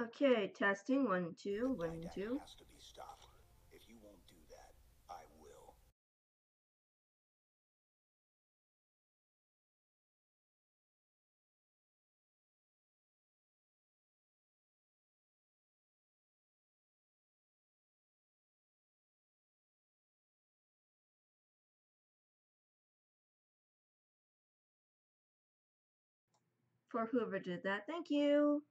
Okay, testing. 1, 2, 1, 2. Has to be stopped. If you won't do that, I will. For whoever did that, thank you.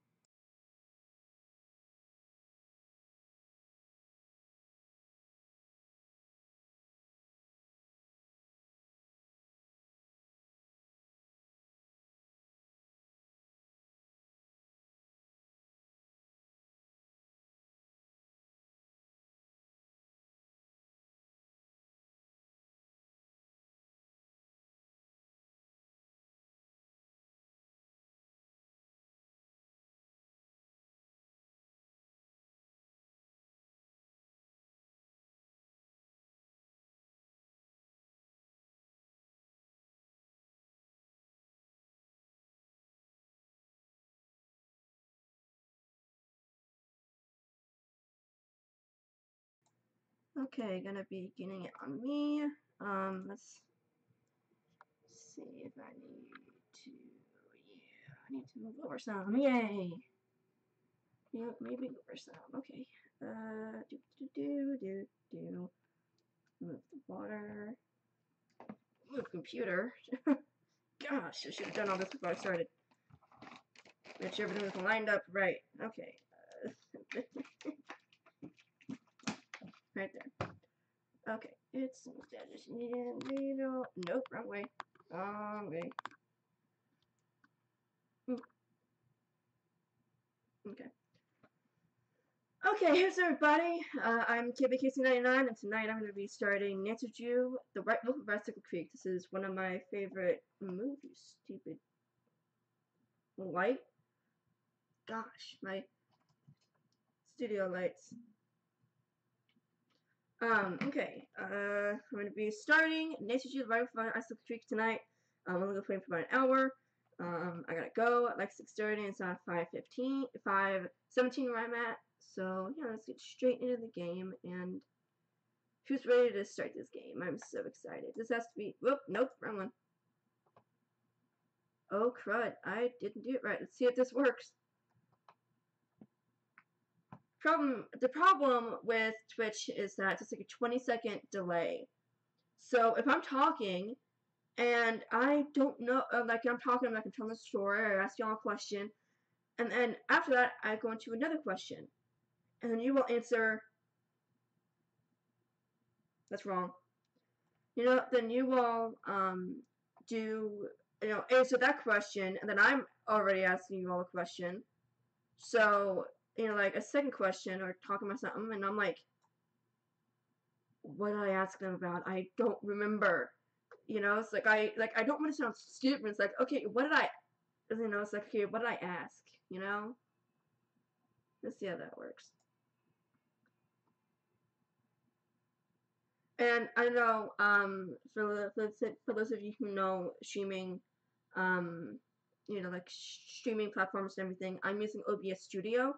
Okay, gonna be getting it on me. Let's see if I need to. Yeah, I need to move over some. Yay! Yeah, maybe over some. Okay. Do. Move the water. Move computer. Gosh, I should have done all this before I started. Make sure everything was lined up right. Okay. Right there. Okay, it's just needed little. Nope, wrong way. Wrong way. Okay. Okay, here's everybody. I'm KBKC99, and tonight I'm going to be starting Nantuju, The Right Wolf of Icicle Creek. This is one of my favorite movies. Stupid light. Gosh, my studio lights. Okay. I'm going to be starting Nantuju, The Right Wolf of Icicle Creek tonight. I'm only going to play for about an hour. I gotta go at like 6:30. It's not 5:15, 5:17 where I'm at. So yeah, let's get straight into the game. And who's ready to start this game? I'm so excited. This has to be. Whoop, nope, wrong one. Oh crud! I didn't do it right. Let's see if this works. The problem with Twitch is that it's like a 20-second delay. So if I'm talking and I don't know, like I'm talking, I'm like I'm telling a story or ask y'all a question. And then after that, I go into another question. And then you will answer, that's wrong. Then you will answer that question. And then I'm already asking you all a question. So, like a second question or talking about something. And I'm like, what did I ask them about? I don't remember. It's like I don't want to sound stupid. It's like, okay, what did I, it's like, okay, what did I ask? Let's see how that works. And I know, for those of you who know streaming, like streaming platforms and everything, I'm using OBS Studio.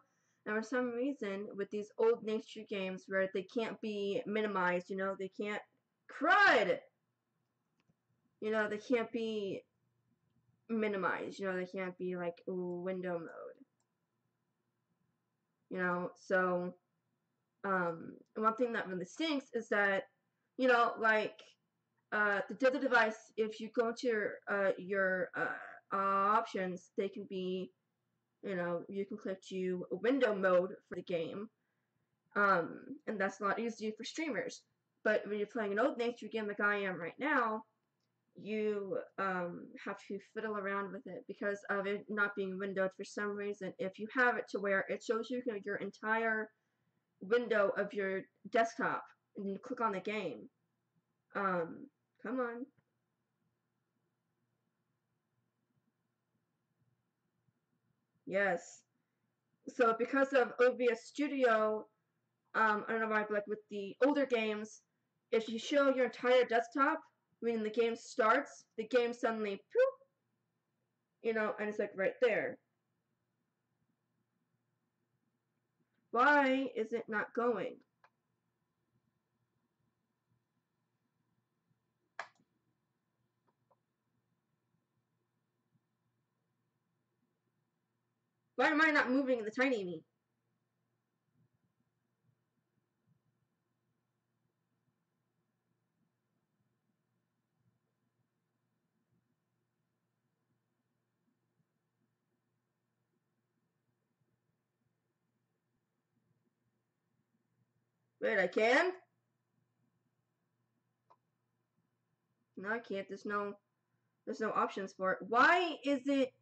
And for some reason, with these old nature games where they can't be minimized, they can't, crud! They can't be minimized, they can't be like window mode. So, one thing that really stinks is that, like, the other device, if you go into your options, they can be, you can click to window mode for the game, and that's not easy for streamers. But when you're playing an old nature game like I am right now, you have to fiddle around with it because of it not being windowed for some reason. If you have it to where it shows you your entire window of your desktop, and you click on the game, come on. Yes. So because of OBS Studio, I don't know why, but like with the older games, if you show your entire desktop when the game starts, the game suddenly, poof, and it's like right there. Why is it not going? Why am I not moving in the tiny me? Wait, I can? No, I can't. There's no options for it. Why is it?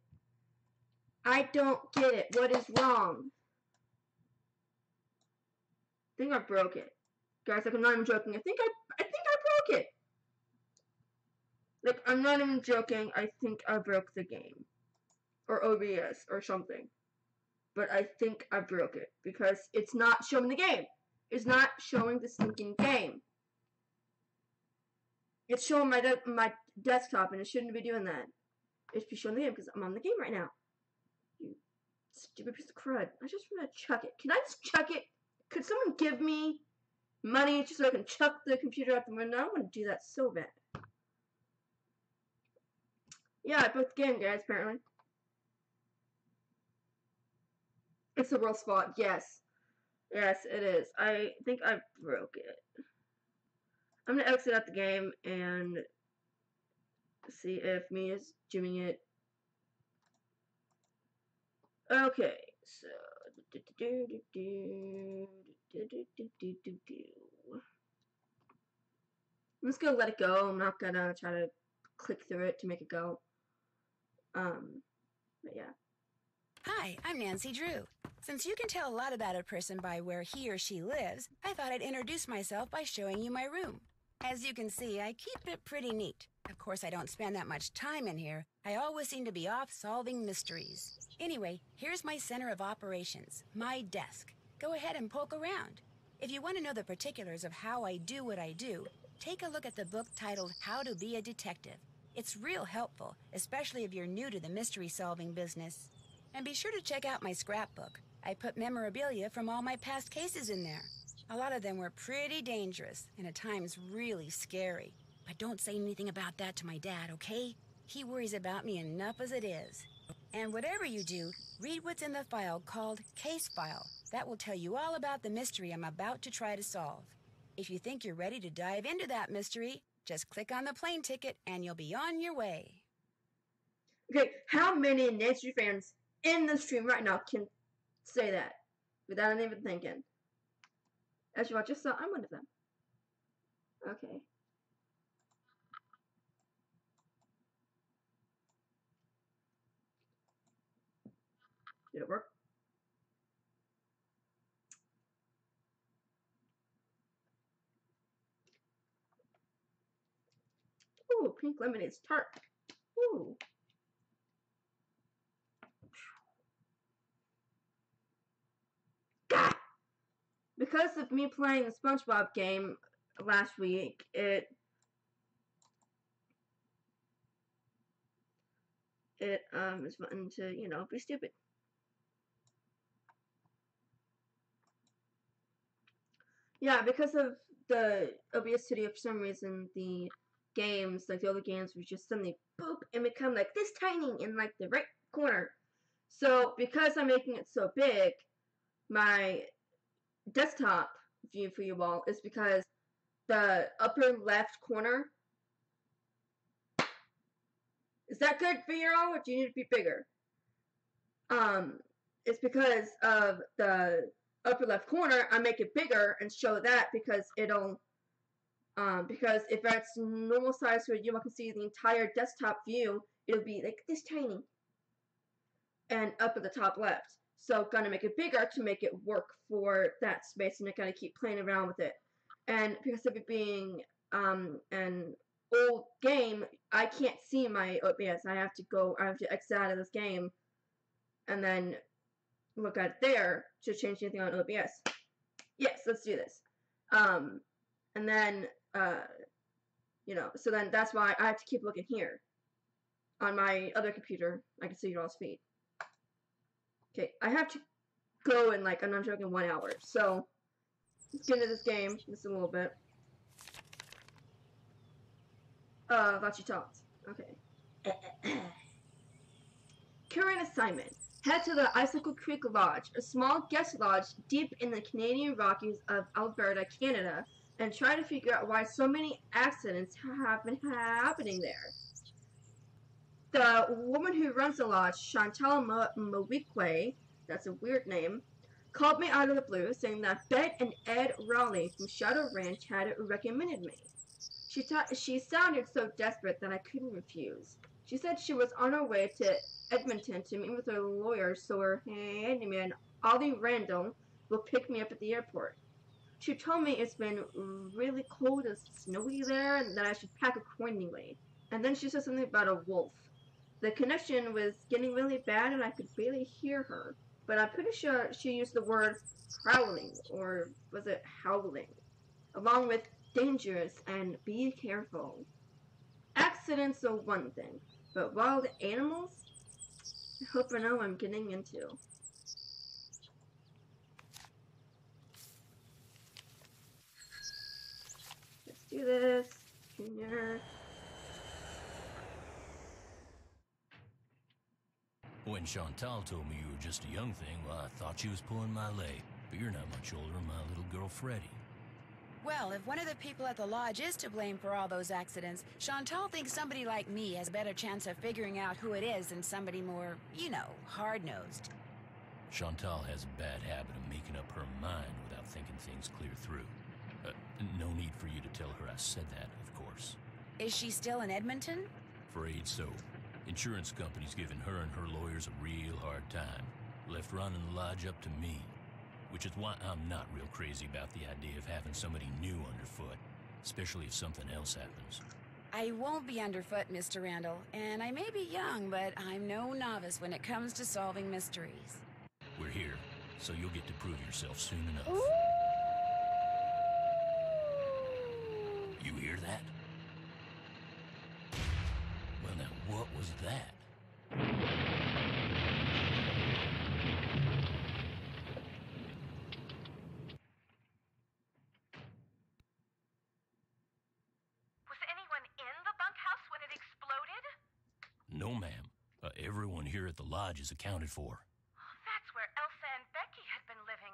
I don't get it. What is wrong? I think I broke it. Guys, like, I'm not even joking. I think I broke it. Like, I'm not even joking. I think I broke the game. Or OBS or something. But I think I broke it. Because it's not showing the game. It's not showing the stinking game. It's showing my desktop, and it shouldn't be doing that. It should be showing the game, because I'm on the game right now. You stupid piece of crud. I just want to chuck it. Can I just chuck it? Could someone give me money just so I can chuck the computer out the window? I want to do that so bad. Yeah, I broke the game, guys, apparently. It's the world's fault. Yes. Yes, it is. I think I broke it. I'm going to exit out the game and see if me is doing it. Okay, so... I'm just gonna let it go. I'm not gonna try to click through it to make it go. But yeah. Hi, I'm Nancy Drew. Since you can tell a lot about a person by where he or she lives, I thought I'd introduce myself by showing you my room. As you can see, I keep it pretty neat. Of course, I don't spend that much time in here. I always seem to be off solving mysteries. Anyway, here's my center of operations, my desk. Go ahead and poke around. If you want to know the particulars of how I do what I do, take a look at the book titled How to Be a Detective. It's real helpful, especially if you're new to the mystery-solving business. And be sure to check out my scrapbook. I put memorabilia from all my past cases in there. A lot of them were pretty dangerous and at times really scary. But don't say anything about that to my dad, okay? He worries about me enough as it is. And whatever you do, read what's in the file called Case File. That will tell you all about the mystery I'm about to try to solve. If you think you're ready to dive into that mystery, just click on the plane ticket and you'll be on your way. Okay, how many Nancy fans in the stream right now can say that without even thinking? As you just saw, I'm one of them. Okay. Did it work? Ooh, pink lemonade's tart. Ooh. God! Because of me playing the SpongeBob game last week, it is fun to, you know, be stupid. Yeah, because of the OBS studio, for some reason, the games, like the other games, would just suddenly boop and become like this tiny in like the right corner. So because I'm making it so big, my desktop view for you all is because the upper left corner, is that good for you all, or do you need to be bigger? It's because of the upper left corner. I make it bigger and show that because it'll because if that's normal size so you can see the entire desktop view, it'll be like this tiny and up at the top left. So gonna make it bigger to make it work for that space, and I gotta keep playing around with it. And because of it being an old game, I can't see my OBS. I have to exit out of this game and then look at it there to change anything on OBS. Yes, let's do this. And then you know, so then that's why I have to keep looking here. On my other computer, I can see your all's feed. Okay, I have to go in like, I'm not joking, 1 hour. So let's get into this game just a little bit. Thought you talked. Okay. Current assignment. Head to the Icicle Creek Lodge, a small guest lodge deep in the Canadian Rockies of Alberta, Canada, and try to figure out why so many accidents have been happening there. The woman who runs the lodge, Chantal Mawikwe, that's a weird name, called me out of the blue, saying that Bet and Ed Rowley from Shadow Ranch had recommended me. She sounded so desperate that I couldn't refuse. She said she was on her way to Edmonton to meet with her lawyer, so her handyman, Ollie Randall, will pick me up at the airport. She told me it's been really cold and snowy there, and that I should pack accordingly. And then she said something about a wolf. The connection was getting really bad, and I could barely hear her. But I'm pretty sure she used the word prowling, or was it howling, along with dangerous and be careful. Accidents are one thing, but wild animals? I hope I know what I'm getting into. Let's do this. Junior. When Chantal told me you were just a young thing, well, I thought she was pulling my leg. But you're not much older than my little girl, Freddie. Well, if one of the people at the lodge is to blame for all those accidents, Chantal thinks somebody like me has a better chance of figuring out who it is than somebody more, you know, hard-nosed. Chantal has a bad habit of making up her mind without thinking things clear through. No need for you to tell her I said that, of course. Is she still in Edmonton? Afraid so. Insurance company's giving her and her lawyers a real hard time. Left running the lodge up to me. Which is why I'm not real crazy about the idea of having somebody new underfoot, especially if something else happens. I won't be underfoot, Mr. Randall, and I may be young, but I'm no novice when it comes to solving mysteries. We're here, so you'll get to prove yourself soon enough. Ooh. You hear that? Well, now, what was that? No, ma'am. Everyone here at the lodge is accounted for. That's where Elsa and Becky had been living.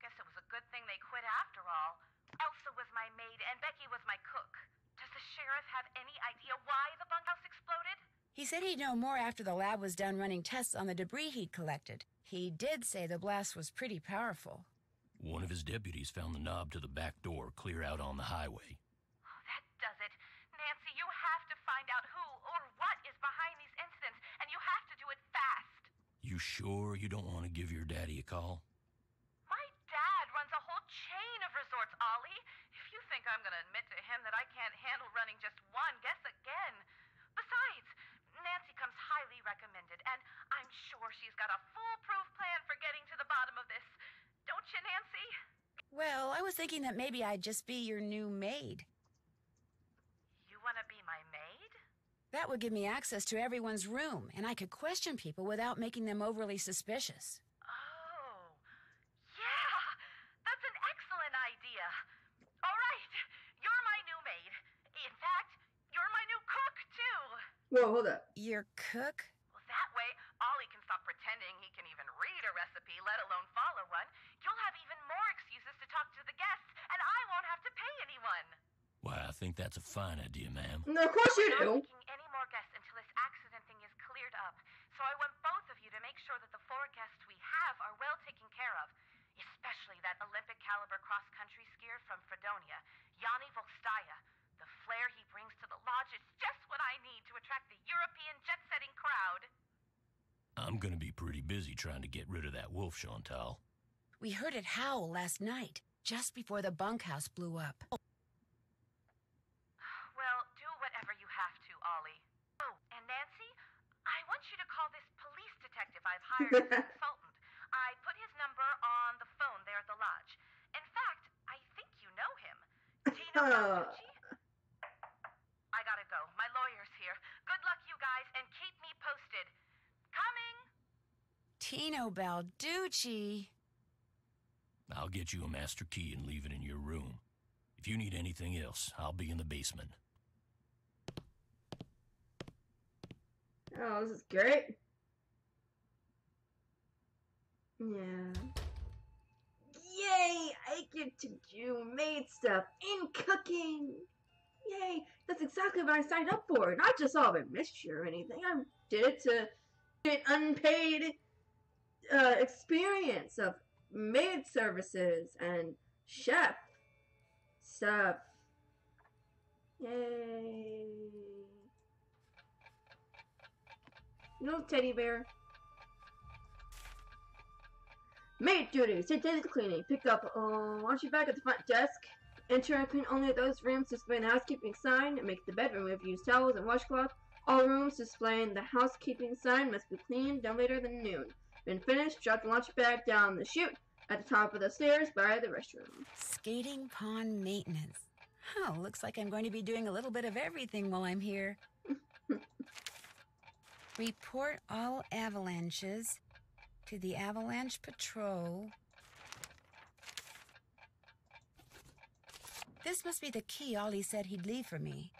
Guess it was a good thing they quit after all. Elsa was my maid and Becky was my cook. Does the sheriff have any idea why the bunkhouse exploded? He said he'd know more after the lab was done running tests on the debris he'd collected. He did say the blast was pretty powerful. One of his deputies found the knob to the back door clear out on the highway. Oh, that does it. Nancy, you have to find out who or what is behind these incidents, and you have to do it fast. You sure you don't want to give your daddy a call? My dad runs a whole chain of resorts, Ollie. If you think I'm going to admit to him that I can't handle running just one, guess again. Besides, Nancy comes highly recommended, and I'm sure she's got a foolproof plan for getting to the bottom of this. Don't you, Nancy? Well, I was thinking that maybe I'd just be your new maid. You want to be my maid? That would give me access to everyone's room, and I could question people without making them overly suspicious. Oh, yeah, that's an excellent idea. All right, you're my new maid. In fact, you're my new cook, too. Whoa, hold up. Your cook? Well, that way, Ollie can stop pretending he can even read a recipe, let alone follow one. You'll have even more excuses to talk to the guests, and I won't have to pay anyone. Why, I think that's a fine idea, ma'am. No, of course you I'm do. not taking any more guests until this accident thing is cleared up. So I want both of you to make sure that the 4 guests we have are well taken care of. Especially that Olympic caliber cross-country skier from Fredonia, Yanni Volstaya. The flair he brings to the lodge is just what I need to attract the European jet-setting crowd. I'm gonna be pretty busy trying to get rid of that wolf, Chantal. We heard it howl last night, just before the bunkhouse blew up. Well, do whatever you have to, Ollie. Oh, and Nancy, I want you to call this police detective I've hired as a consultant. I put his number on the phone there at the lodge. In fact, I think you know him. Tino Balducci? I gotta go. My lawyer's here. Good luck, you guys, and keep me posted. Coming! Tino Balducci. get you a master key and leave it in your room. If you need anything else, I'll be in the basement. Oh, this is great. Yeah. Yay! I get to do maid stuff and cooking! Yay! That's exactly what I signed up for. Not just all of a mixture or anything. I did it to get unpaid experience of maid services and chef stuff. Yay! No teddy bear. Maid duties, take daily cleaning, pick up, once you're back at the front desk, enter and clean only those rooms displaying the housekeeping sign, and make the bed, remove used towels and washcloth. All rooms displaying the housekeeping sign must be cleaned no later than noon. When finished, drop the lunch bag down the chute at the top of the stairs by the restroom. Skating pond maintenance. Oh, looks like I'm going to be doing a little bit of everything while I'm here. Report all avalanches to the Avalanche Patrol. This must be the key Ollie said he'd leave for me.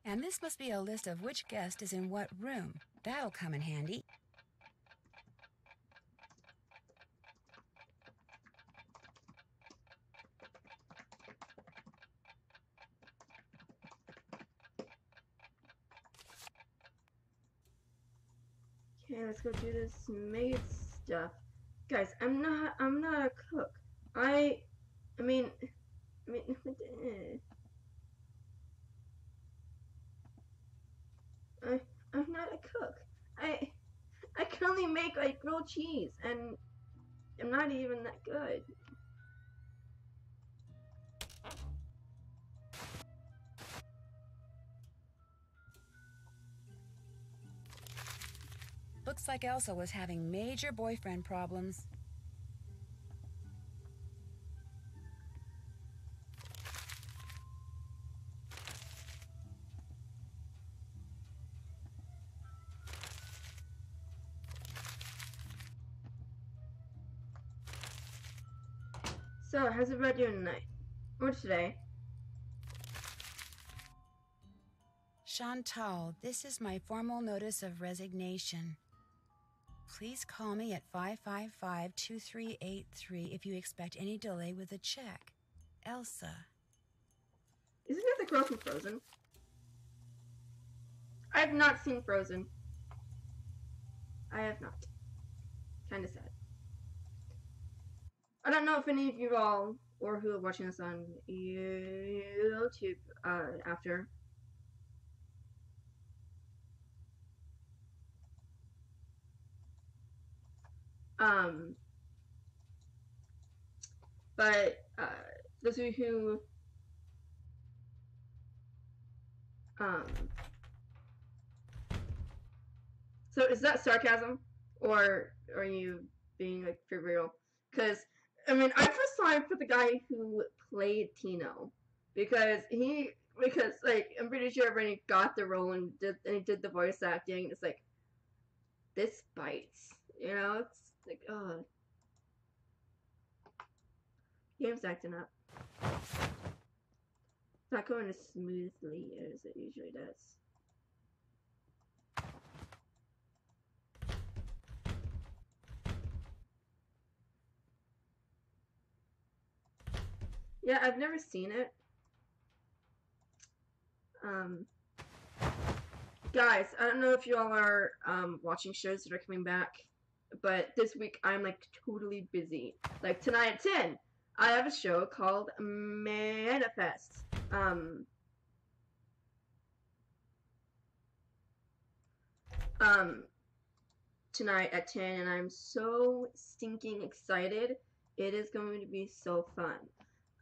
And this must be a list of which guest is in what room. That'll come in handy. Okay, let's go do this maid stuff. Guys, I'm not a cook. I mean, I'm not a cook. I can only make like grilled cheese, and I'm not even that good. Looks like Elsa was having major boyfriend problems. So, how's everybody doing tonight? Or today? Chantal, this is my formal notice of resignation. Please call me at 555-2383 if you expect any delay with a check. Elsa. Isn't that the girl from Frozen? I have not seen Frozen. I have not. Kinda sad. I don't know if any of you all, or who are watching this on YouTube after. But those of you who, so is that sarcasm, or are you being like for real? Because I mean, I first saw him for the guy who played Tino, because like I'm pretty sure when he got the role and he did the voice acting, it's like this bites, you know? It's like, oh, game's acting up. It's not going as smoothly as it usually does. Yeah, I've never seen it. Guys, I don't know if you all are watching shows that are coming back, but this week I'm like totally busy. Like tonight at 10, I have a show called Manifest. Tonight at 10, and I'm so stinking excited. It is going to be so fun.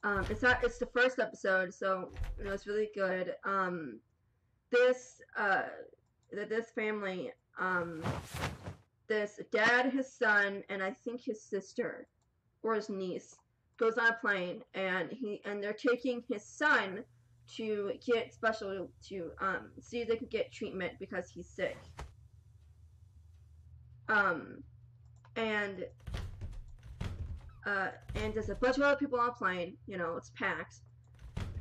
It's the first episode, so you know it's really good. This family, this dad, his son, and I think his sister or his niece goes on a plane, and they're taking his son to get see if they can get treatment because he's sick. Um, and and there's a bunch of other people on a plane. You know, it's packed.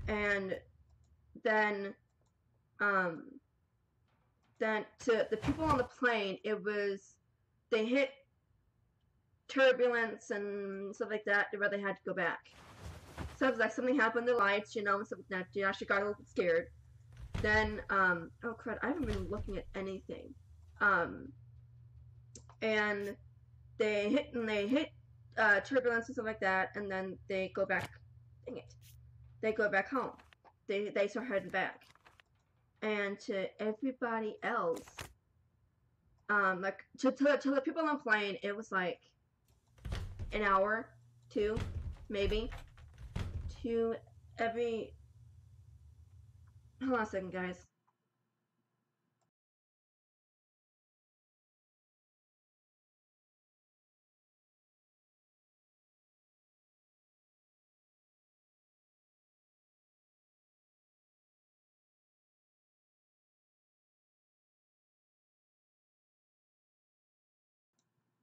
And then um, then to the people on the plane, they hit turbulence and stuff like that, where they had to go back. So it was like something happened to the lights, you know, and stuff like that. You actually got a little bit scared. Then, oh crud, I haven't been looking at anything. And they hit turbulence and stuff like that, and then they go back. Dang it, they go back home. They start heading back, and to everybody else, like to the people on the plane, it was like an hour, two, maybe. To every. Hold on a second, guys.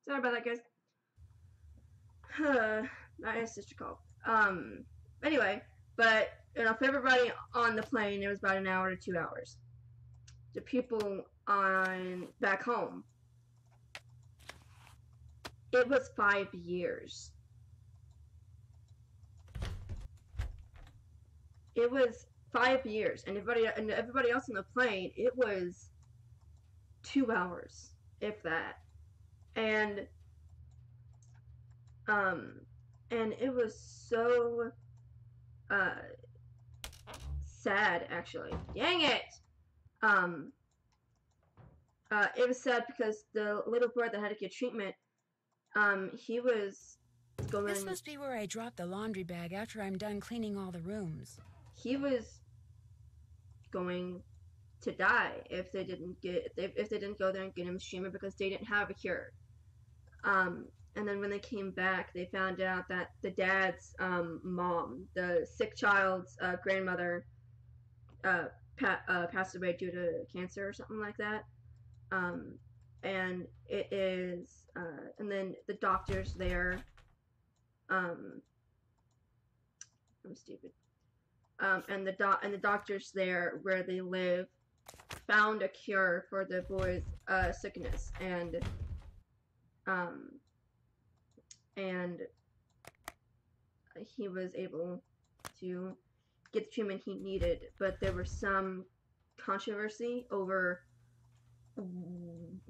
Sorry about that, guys. That is sister call. Anyway, but you know, for everybody on the plane, it was about an hour to 2 hours. The people on back home, it was 5 years. It was 5 years, and everybody else on the plane, it was 2 hours, if that. And and it was so sad, actually. Dang it! It was sad because the little boy that had to get treatment, he was going. This must be where I dropped the laundry bag after I'm done cleaning all the rooms. He was going to die if they didn't go there and get him treatment, because they didn't have a cure. And then when they came back, they found out that the dad's mom, the sick child's grandmother, passed away due to cancer or something like that. And it is, and then the doctors there, I'm stupid. And the doctors there where they live found a cure for the boy's sickness, and he was able to get the treatment he needed. But there was some controversy over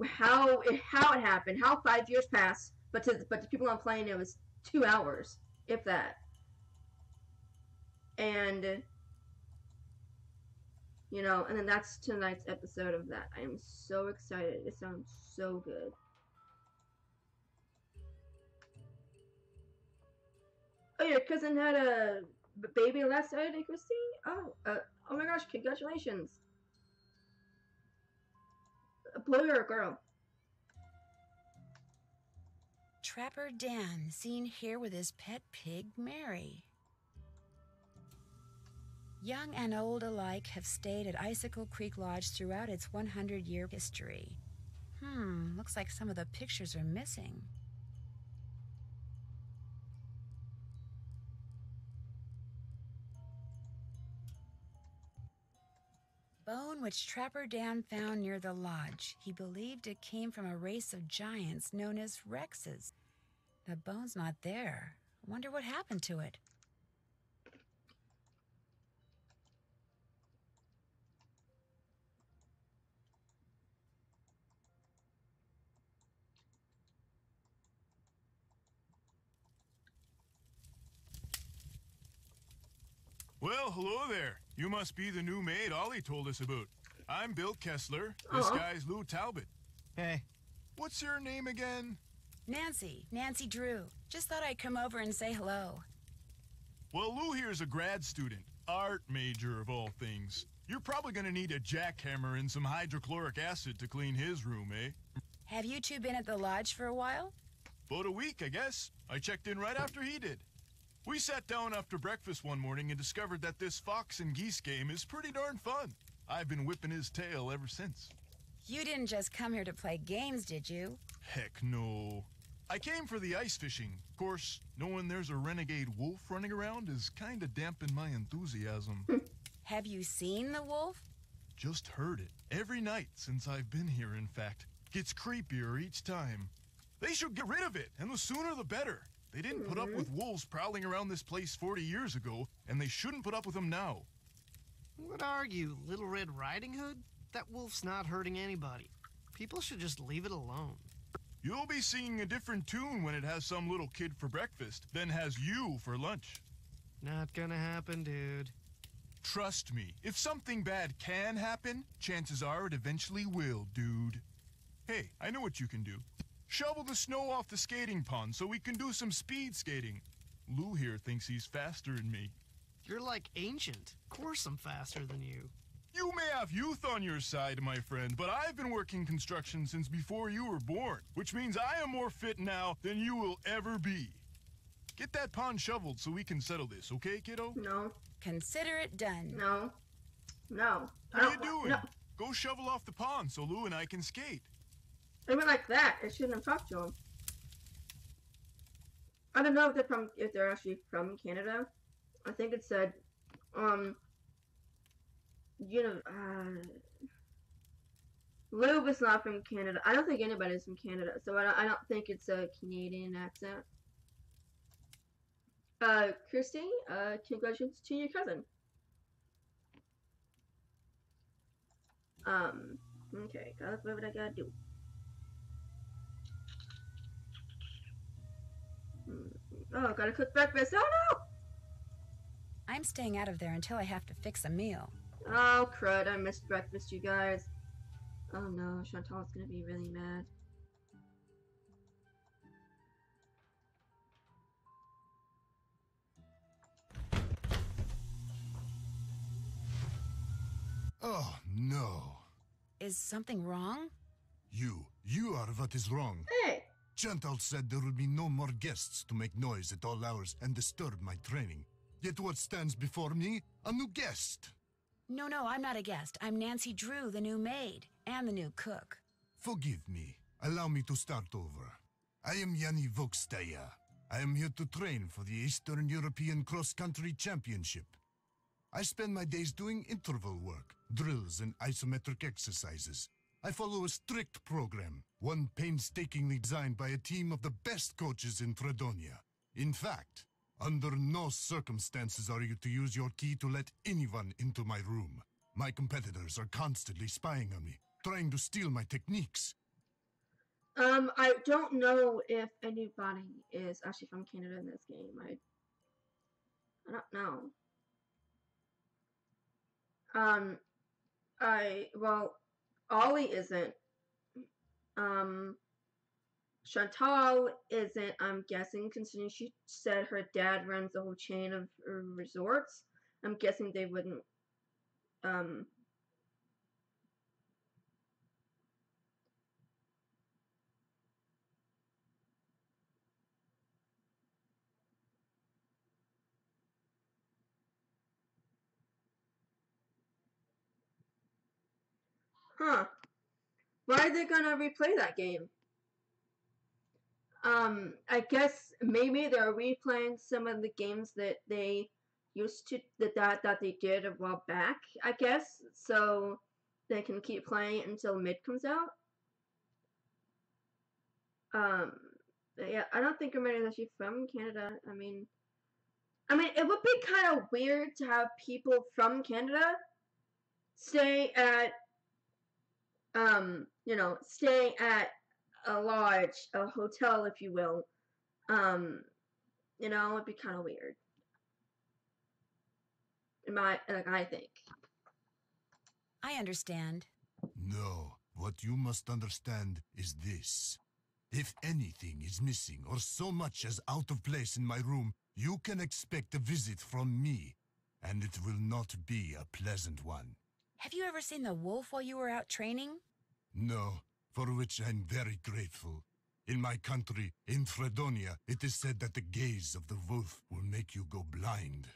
how it happened, how 5 years passed, but to people on plane, it was 2 hours, if that. And you know, and then that's tonight's episode of that. I am so excited. It sounds so good. Oh, your cousin had a baby last Saturday, Christy? Oh, oh my gosh, congratulations. A boy or a girl? Trapper Dan, seen here with his pet pig, Mary. Young and old alike have stayed at Icicle Creek Lodge throughout its 100-year history. Looks like some of the pictures are missing. Bone which Trapper Dan found near the lodge. He believed it came from a race of giants known as Rexes. The bone's not there. I wonder what happened to it. Well, hello there. You must be the new maid Ollie told us about. I'm Bill Kessler. This guy's Lou Talbot. Hey. What's your name again? Nancy Drew. Just thought I'd come over and say hello. Well, Lou here's a grad student, art major of all things. You're probably gonna need a jackhammer and some hydrochloric acid to clean his room, eh? Have you two been at the lodge for a while? About a week, I guess. I checked in right after he did. We sat down after breakfast one morning and discovered that this fox and geese game is pretty darn fun. I've been whipping his tail ever since. You didn't just come here to play games, did you? Heck no. I came for the ice fishing. Of course, knowing there's a renegade wolf running around is kinda dampened my enthusiasm. Have you seen the wolf? Just heard it. Every night since I've been here, in fact. Gets creepier each time. They should get rid of it, and the sooner the better. They didn't put up with wolves prowling around this place 40 years ago, and they shouldn't put up with them now. What are you, Little Red Riding Hood? That wolf's not hurting anybody. People should just leave it alone. You'll be singing a different tune when it has some little kid for breakfast, then has you for lunch. Not gonna happen, dude. Trust me, if something bad can happen, chances are it eventually will, dude. Hey, I know what you can do. Shovel the snow off the skating pond so we can do some speed skating. Lou here thinks he's faster than me. You're like ancient. Of course I'm faster than you. You may have youth on your side, my friend, but I've been working construction since before you were born, which means I am more fit now than you will ever be. Get that pond shoveled so we can settle this, okay, kiddo? No. Consider it done. No. No. What are you doing? No. Go shovel off the pond so Lou and I can skate. It went like that. I shouldn't have talked to him. I don't know if they're actually from Canada. I think it said, Lou is not from Canada. I don't think anybody's from Canada, so I don't think it's a Canadian accent. Christy, congratulations to your cousin. Okay, gotta do what I gotta do. Oh, gotta cook breakfast. Oh no! I'm staying out of there until I have to fix a meal. Oh crud, I missed breakfast, you guys. Oh no, Chantal's gonna be really mad. Oh, no. Is something wrong? You are what is wrong. Hey! Chantal said there will be no more guests to make noise at all hours and disturb my training. Yet what stands before me? A new guest. No, I'm not a guest. I'm Nancy Drew, the new maid, and the new cook. Forgive me. Allow me to start over. I am Yanni Vokstaya. I am here to train for the Eastern European Cross Country Championship. I spend my days doing interval work, drills, and isometric exercises. I follow a strict program, one painstakingly designed by a team of the best coaches in Fredonia. In fact, under no circumstances are you to use your key to let anyone into my room. My competitors are constantly spying on me, trying to steal my techniques. I don't know if anybody is actually from Canada in this game. I don't know. Well, Ollie isn't. Chantal isn't, I'm guessing, considering she said her dad runs a whole chain of resorts. I'm guessing they wouldn't, Huh. Why are they gonna replay that game? I guess maybe they're replaying some of the games that they used to that they did a while back, I guess, so they can keep playing it until mid comes out. Yeah, I don't think anybody's actually from Canada. I mean, it would be kind of weird to have people from Canada stay at staying at a lodge, a hotel, if you will. It'd be kind of weird. I think. I understand. No, what you must understand is this. If anything is missing or so much as out of place in my room, you can expect a visit from me, and it will not be a pleasant one. Have you ever seen the wolf while you were out training? No, for which I'm very grateful. In my country, in Fredonia, it is said that the gaze of the wolf will make you go blind.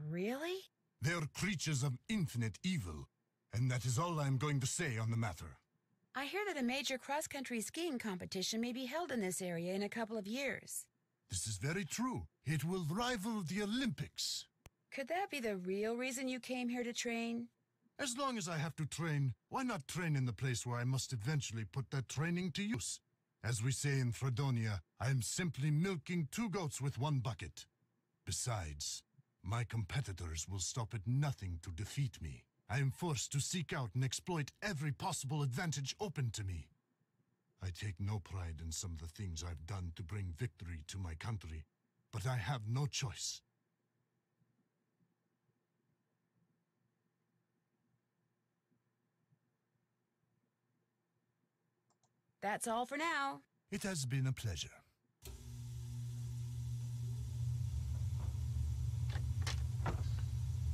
Really? They are creatures of infinite evil, and that is all I am going to say on the matter. I hear that a major cross-country skiing competition may be held in this area in a couple of years. This is very true. It will rival the Olympics. Could that be the real reason you came here to train? As long as I have to train, why not train in the place where I must eventually put that training to use? As we say in Fredonia, I am simply milking 2 goats with 1 bucket. Besides, my competitors will stop at nothing to defeat me. I am forced to seek out and exploit every possible advantage open to me. I take no pride in some of the things I've done to bring victory to my country, but I have no choice. That's all for now. It has been a pleasure.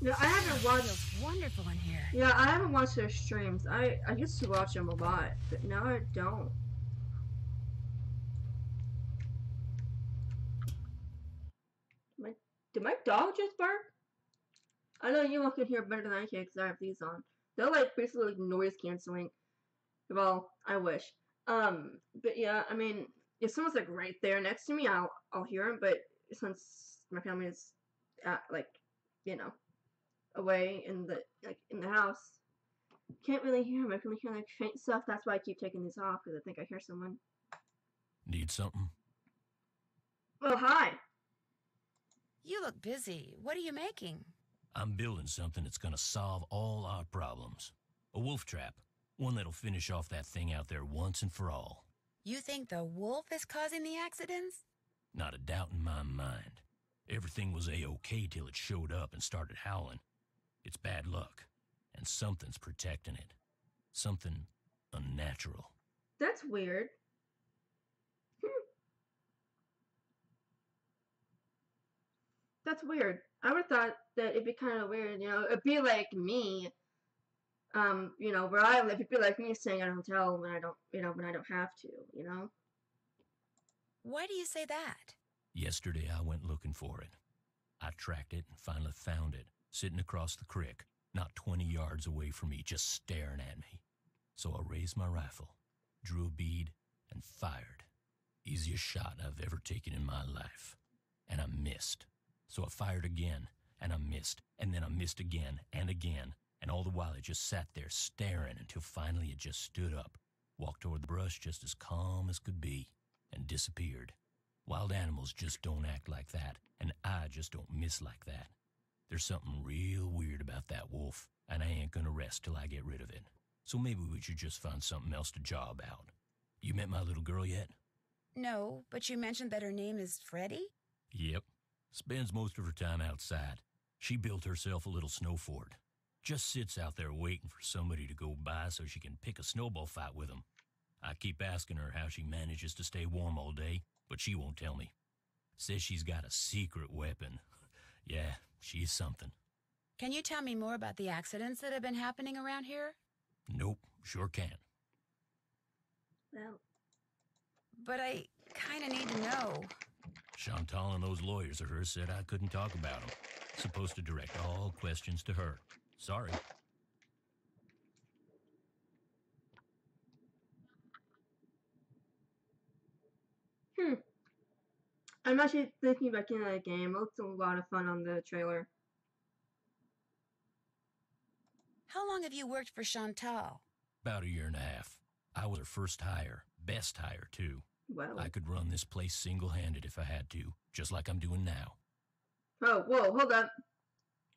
Yeah, I haven't watched. Feels wonderful in here. Yeah, I haven't watched their streams. I used to watch them a lot, but now I don't. Did my dog just bark? I know you all can hear better than I can because I have these on. They're like basically like noise canceling. Well, I wish. But yeah, I mean, if someone's like right there next to me, I'll hear them. But since my family is like, you know, away in the house, can't really hear them. I can hear like faint stuff. That's why I keep taking these off because I think I hear someone. Need something? Oh, hi. You look busy. What are you making? I'm building something that's gonna solve all our problems. A wolf trap. One that'll finish off that thing out there once and for all. You think the wolf is causing the accidents? Not a doubt in my mind. Everything was A-OK till it showed up and started howling. It's bad luck, and something's protecting it. Something unnatural. That's weird. That's weird. I would have thought that it'd be kind of weird, you know, it'd be like me, you know, where I live, it'd be like me staying at a hotel when I don't, you know, when I don't have to, you know? Why do you say that? Yesterday I went looking for it. I tracked it and finally found it, sitting across the creek, not 20 yards away from me, just staring at me. So I raised my rifle, drew a bead, and fired. Easiest shot I've ever taken in my life. And I missed. So I fired again, and I missed, and then I missed again, and all the while it just sat there staring until finally it just stood up, walked toward the brush just as calm as could be, and disappeared. Wild animals just don't act like that, and I just don't miss like that. There's something real weird about that wolf, and I ain't gonna rest till I get rid of it. So maybe we should just find something else to job out. You met my little girl yet? No, but you mentioned that her name is Freddie? Yep. Spends most of her time outside. She built herself a little snow fort. Just sits out there waiting for somebody to go by so she can pick a snowball fight with them. I keep asking her how she manages to stay warm all day, but she won't tell me. Says she's got a secret weapon. Yeah, she's something. Can you tell me more about the accidents that have been happening around here? Nope, sure can't. Well, But I kind of need to know. Chantal and those lawyers of hers said I couldn't talk about them. Supposed to direct all questions to her. Sorry. I'm actually thinking about getting that game. It looks a lot of fun on the trailer. How long have you worked for Chantal? About 1.5 years. I was her first hire. Best hire, too. Well. I could run this place single-handed if I had to, just like I'm doing now. Oh, whoa, hold up.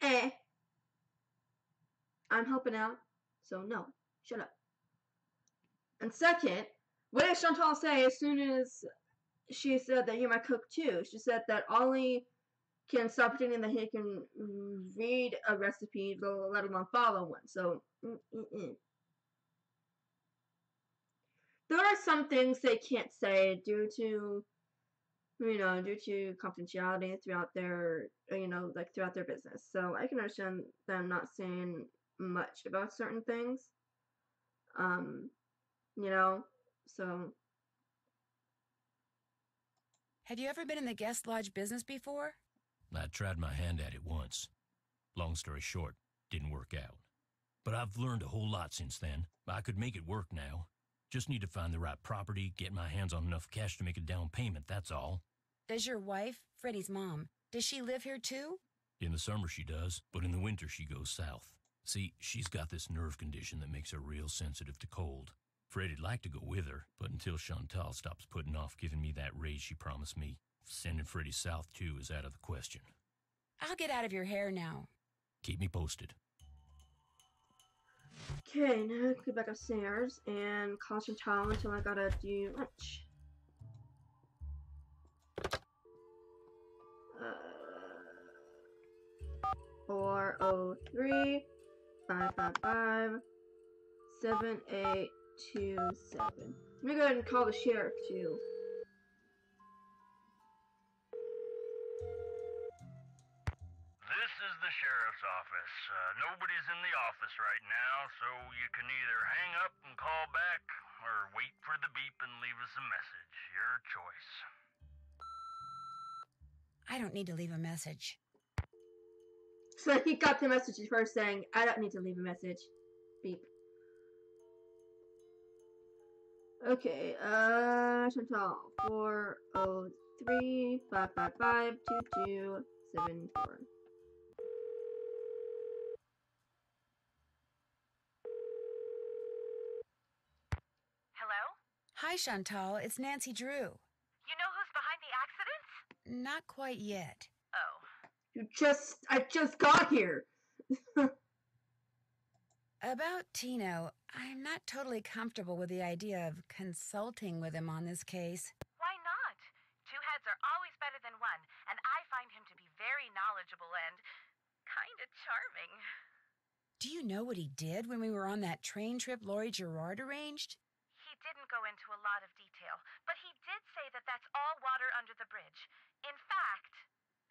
I'm helping out, so no. Shut up. And second, what did Chantal say as soon as she said that you're my cook too? She said that Ollie can stop pretending that he can read a recipe, let alone follow one. So, there are some things they can't say due to, you know, due to confidentiality throughout their, you know, like throughout their business. So I can understand them not saying much about certain things. You know, so. Have you ever been in the guest lodge business before? I tried my hand at it once. Long story short, didn't work out. But I've learned a whole lot since then. I could make it work now. Just need to find the right property, get my hands on enough cash to make a down payment, that's all. Does your wife, Freddie's mom, does she live here too? In the summer she does, but in the winter she goes south. See, she's got this nerve condition that makes her real sensitive to cold. Freddie'd like to go with her, but until Chantal stops putting off giving me that raise she promised me, sending Freddie south too is out of the question. I'll get out of your hair now. Keep me posted. Okay, now go back upstairs and call Chantal until I gotta do lunch. 403 555 7827. I'm gonna go ahead and call the sheriff too. This is the sheriff's office. Nobody's in the office right now, so you can either hang up and call back, or wait for the beep and leave us a message. Your choice. I don't need to leave a message. So he got the message first saying, I don't need to leave a message. Beep. Okay, Chantal, 403 555 2274. Hello? Hi, Chantal. It's Nancy Drew. You know who's behind the accident? Not quite yet. Oh. I just got here. About Tino, I'm not totally comfortable with the idea of consulting with him on this case. Why not? Two heads are always better than one, and I find him to be very knowledgeable and kinda charming. Do you know what he did when we were on that train trip Laurie Gerard arranged? He didn't go into a lot of detail, but he did say that that's all water under the bridge. In fact,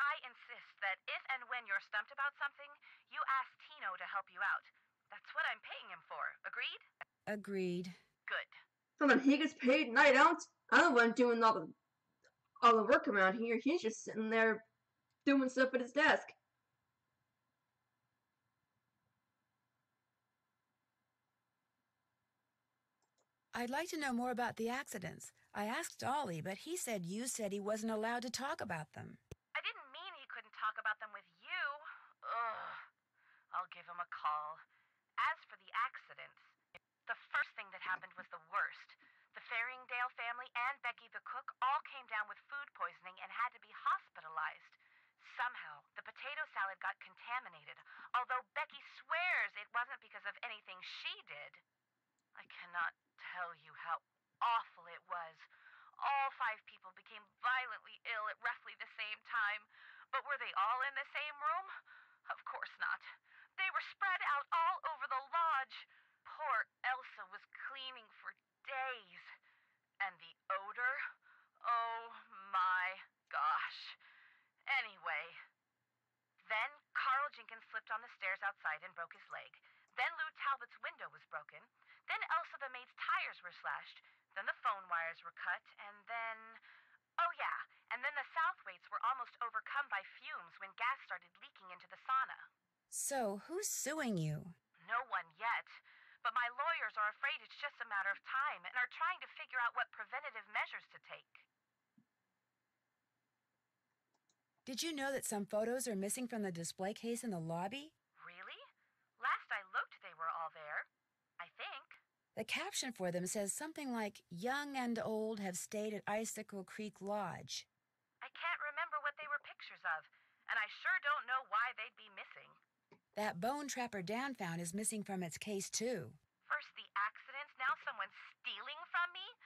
I insist that if and when you're stumped about something, you ask Tino to help you out. That's what I'm paying him for. Agreed? Agreed. Good. Hold on, he gets paid and I don't? I'm the one doing all the work around here. He's just sitting there doing stuff at his desk. I'd like to know more about the accidents. I asked Ollie, but he said you said he wasn't allowed to talk about them. I didn't mean he couldn't talk about them with you. Ugh. I'll give him a call. As for the accidents, the first thing that happened was the worst. The Faringdale family and Becky the cook all came down with food poisoning and had to be hospitalized. Somehow, the potato salad got contaminated, although Becky swears it wasn't because of anything she did. I cannot tell you how awful it was. All 5 people became violently ill at roughly the same time. But were they all in the same room? Of course not. They were spread out all over the lodge. Poor Elsa was cleaning for days. And the odor? Oh my gosh. Anyway, then Carl Jenkins slipped on the stairs outside and broke his leg. Then Lou Talbot's window was broken. Then Elsa the maid's tires were slashed. Then the phone wires were cut. And then... oh yeah, and then the Southwaites were almost overcome by fumes when gas started leaking into the sauna. So, who's suing you? No one yet. But my lawyers are afraid it's just a matter of time and are trying to figure out what preventative measures to take. Did you know that some photos are missing from the display case in the lobby? Really? Last I looked, they were all there. I think. The caption for them says something like, "Young and old have stayed at Icicle Creek Lodge." I can't remember what they were pictures of, and I sure don't know why they'd be missing. That bone Trapper Dan found is missing from its case, too. First the accidents, now someone's stealing from me?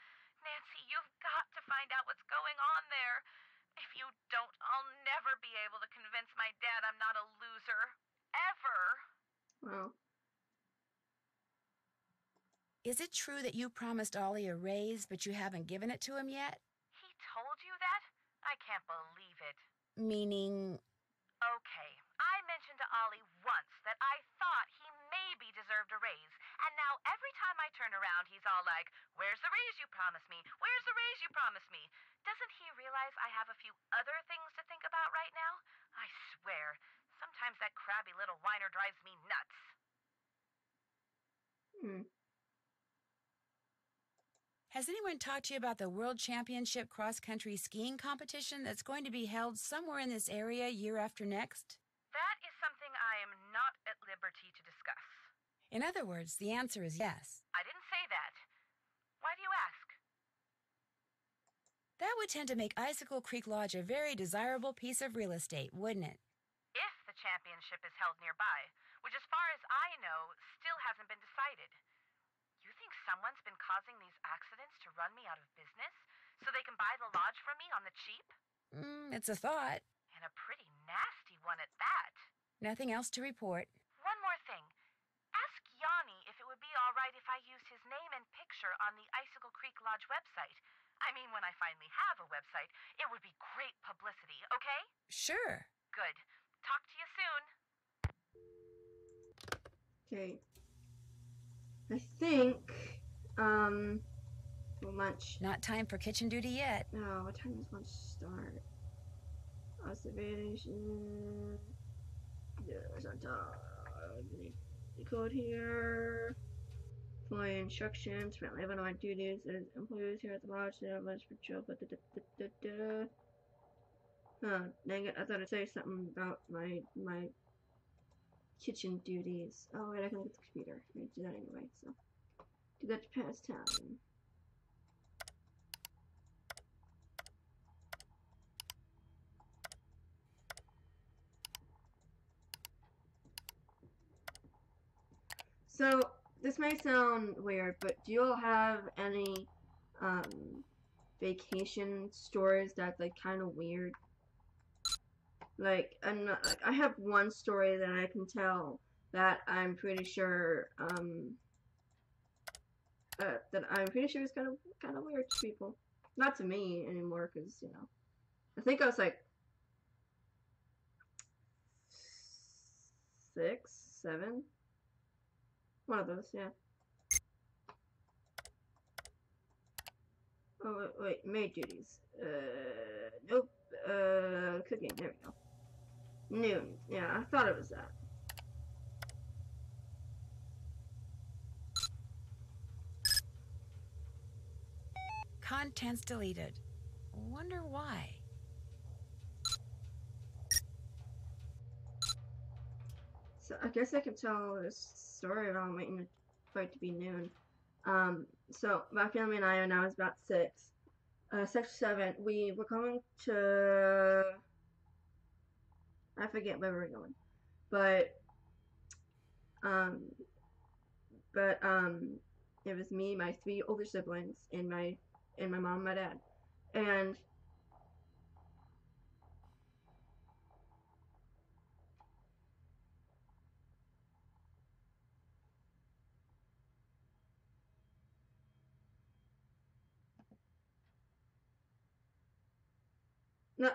Nancy, you've got to find out what's going on there. If you don't, I'll never be able to convince my dad I'm not a loser. Ever. Well, Is it true that you promised Ollie a raise, but you haven't given it to him yet? He told you that? I can't believe it. Meaning... Okay, I mentioned to Ollie once that I thought he maybe deserved a raise, and now every time I turn around, he's all like, "Where's the raise you promised me? Where's the raise you promised me?" Doesn't he realize I have a few other things to think about right now? I swear, sometimes that crabby little whiner drives me nuts. Has anyone talked to you about the World Championship cross-country skiing competition that's going to be held somewhere in this area year after next? That is something I am not at liberty to discuss. In other words, the answer is yes. I didn't say that. Why do you ask? That would tend to make Icicle Creek Lodge a very desirable piece of real estate, wouldn't it? If the championship is held nearby, which as far as I know, still hasn't been decided. You think someone's been causing these accidents to run me out of business so they can buy the lodge from me on the cheap? It's a thought. And a pretty nasty one at that. Nothing else to report. One more thing. Ask Yanni if it would be all right if I used his name and picture on the Icicle Creek Lodge website. I mean, when I finally have a website, it would be great publicity, okay? Sure. Good. Talk to you soon. Okay. I think, for lunch. Not time for kitchen duty yet. No, what time does lunch start? Observation. There's a the code here. Employee instructions. Friendly overnight duties. There's employees here at the lodge. They have lunch for chill. Oh, dang it. I thought I'd say something about my kitchen duties. Oh, wait, I can look at the computer. I'm gonna do that anyway, so. Do that to pass time. So, this may sound weird, but do you all have any, vacation stories that's, like, kind of weird? Like, I have one story that I can tell that I'm pretty sure, is kind of weird to people. Not to me anymore, because, you know, I think I was, like, 6, 7? One of those, yeah. Oh, wait, maid duties. Nope. Cooking, there we go. Noon. Yeah, I thought it was that. Contents deleted. Wonder why. So, I guess I can tell this story while I'm waiting for it to be noon. So, my family and I, when I was about 6, 6 or 7, we were going to... I forget where we were going. But, it was me, my 3 older siblings, and my mom and my dad. And no,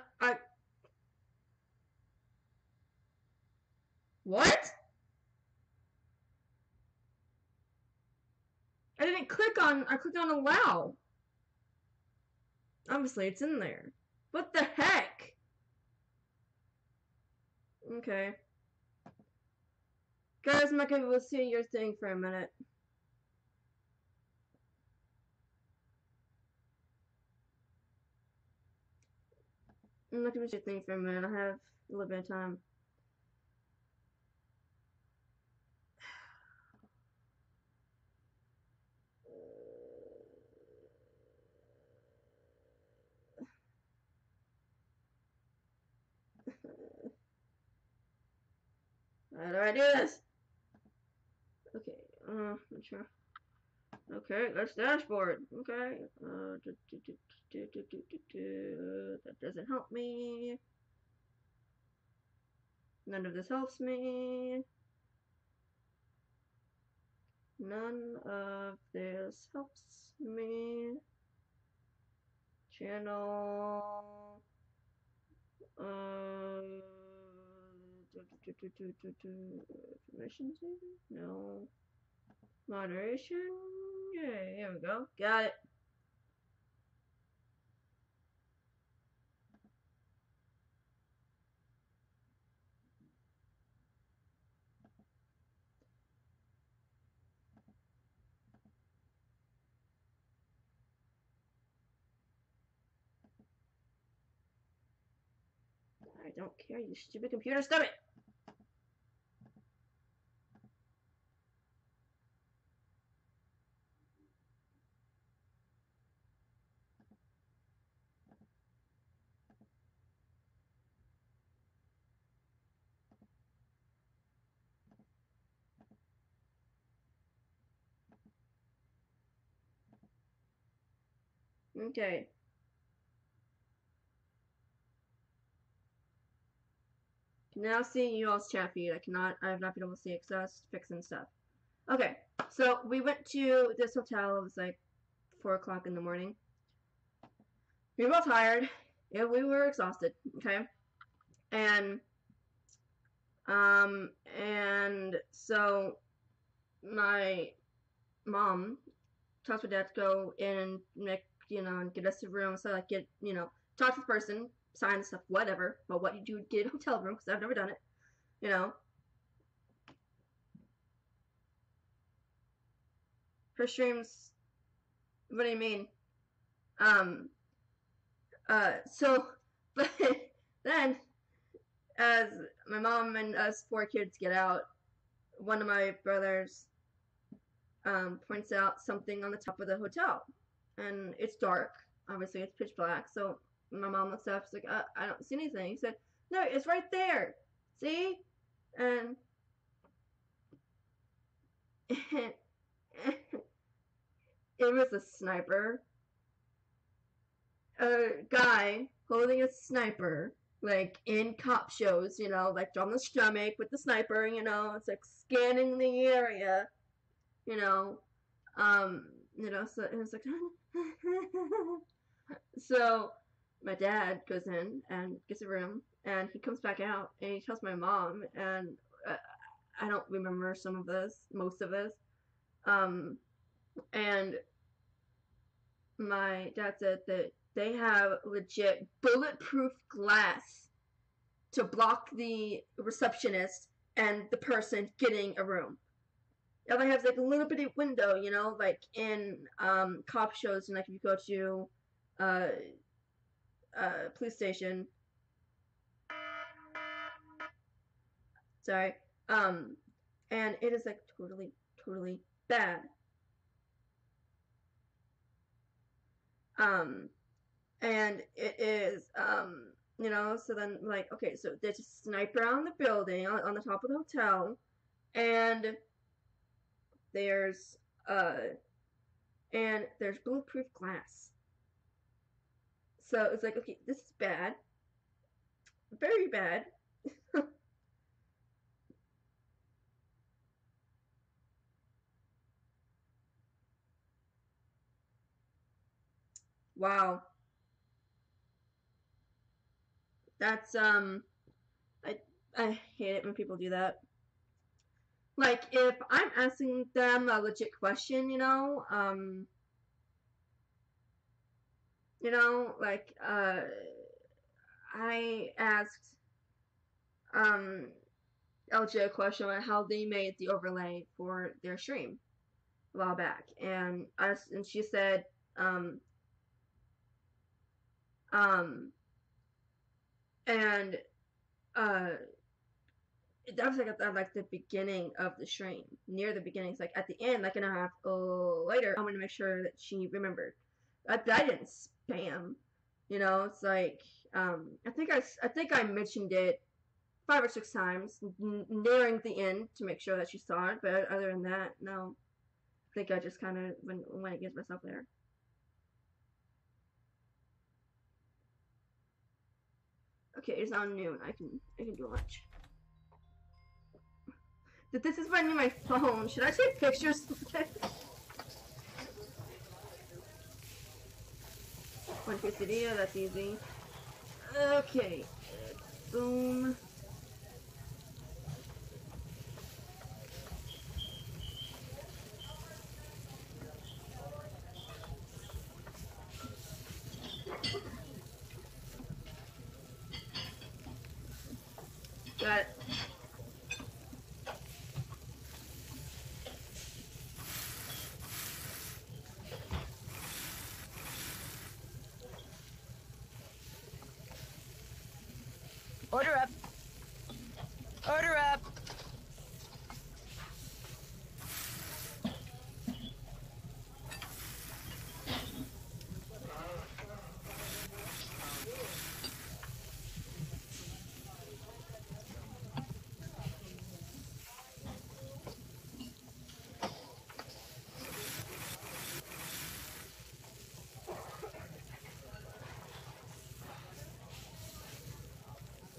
what? I clicked on allow. Obviously, it's in there. What the heck? Okay. Guys, I'm not gonna be able to see your thing for a minute. I'm not gonna see your thing for a minute. I have a little bit of time. How do I do this? Okay, not sure. Okay, that's dashboard. Okay, that doesn't help me. None of this helps me. None of this helps me. Channel. Permissions maybe? No. Moderation? Yeah, here we go. Got it. I don't care, you stupid computer. Stop it! Okay. Can now see you all's chat feed. I have not been able to see it because I was fixing stuff. Okay, so we went to this hotel. It was like 4 o'clock in the morning. We were all tired, and we were exhausted. Okay, and so my mom talked to my dad to go in and make, and get us a room. So like get, talk to the person, sign stuff, whatever, about what you do to get a hotel room, because I've never done it, Her streams, what do you mean? So, but then, as my mom and us 4 kids get out, one of my brothers points out something on the top of the hotel, and it's dark. Obviously, it's pitch black. So my mom looks up. She's like, "I don't see anything." He said, "No, it's right there. See?" And it was a sniper. A guy holding a sniper, like in cop shows, like on the stomach with the sniper, it's like scanning the area, so it was like, so my dad goes in and gets a room, and he comes back out, and he tells my mom, and I don't remember most of this, and my dad said that they have legit bulletproof glass to block the receptionist and the person getting a room. Now they have like a little bitty window, like in cop shows, and like if you go to police station. Sorry. And it is like totally bad. And it is, so then, like, okay, so there's a sniper on the building, on the top of the hotel, and there's bulletproof glass. So it's like, okay, this is bad. Very bad. Wow. That's, I hate it when people do that. Like, if I'm asking them a legit question, like, I asked, LJ a question on how they made the overlay for their stream a while back, and she said, and that was like at like the beginning of the stream, near the beginning. It's like at the end, like an hour later, I'm gonna make sure that she remembered. I didn't spam, It's like I think I mentioned it 5 or 6 times, nearing the end to make sure that she saw it. But other than that, no. I think I just kind of went against myself there. Okay, it's now noon. I can do lunch. This is running my phone. Should I take pictures? One quesadilla, that's easy. Okay. Boom. Got it. Order up. Order up.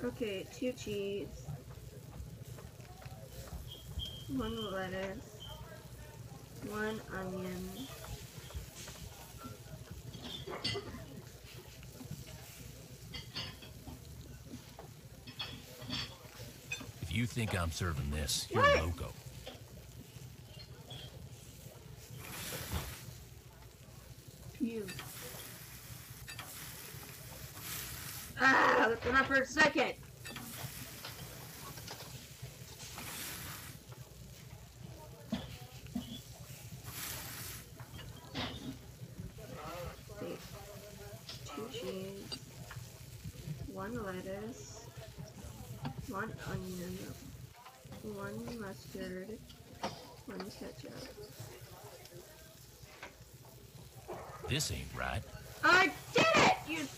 Okay, 2 cheese, 1 lettuce, 1 onion. If you think I'm serving this, you're What? loco. You. Ah, look at that for a second. Wait. 2 cheese, 1 lettuce, 1 onion, 1 mustard, 1 ketchup. This ain't right. I did it! You.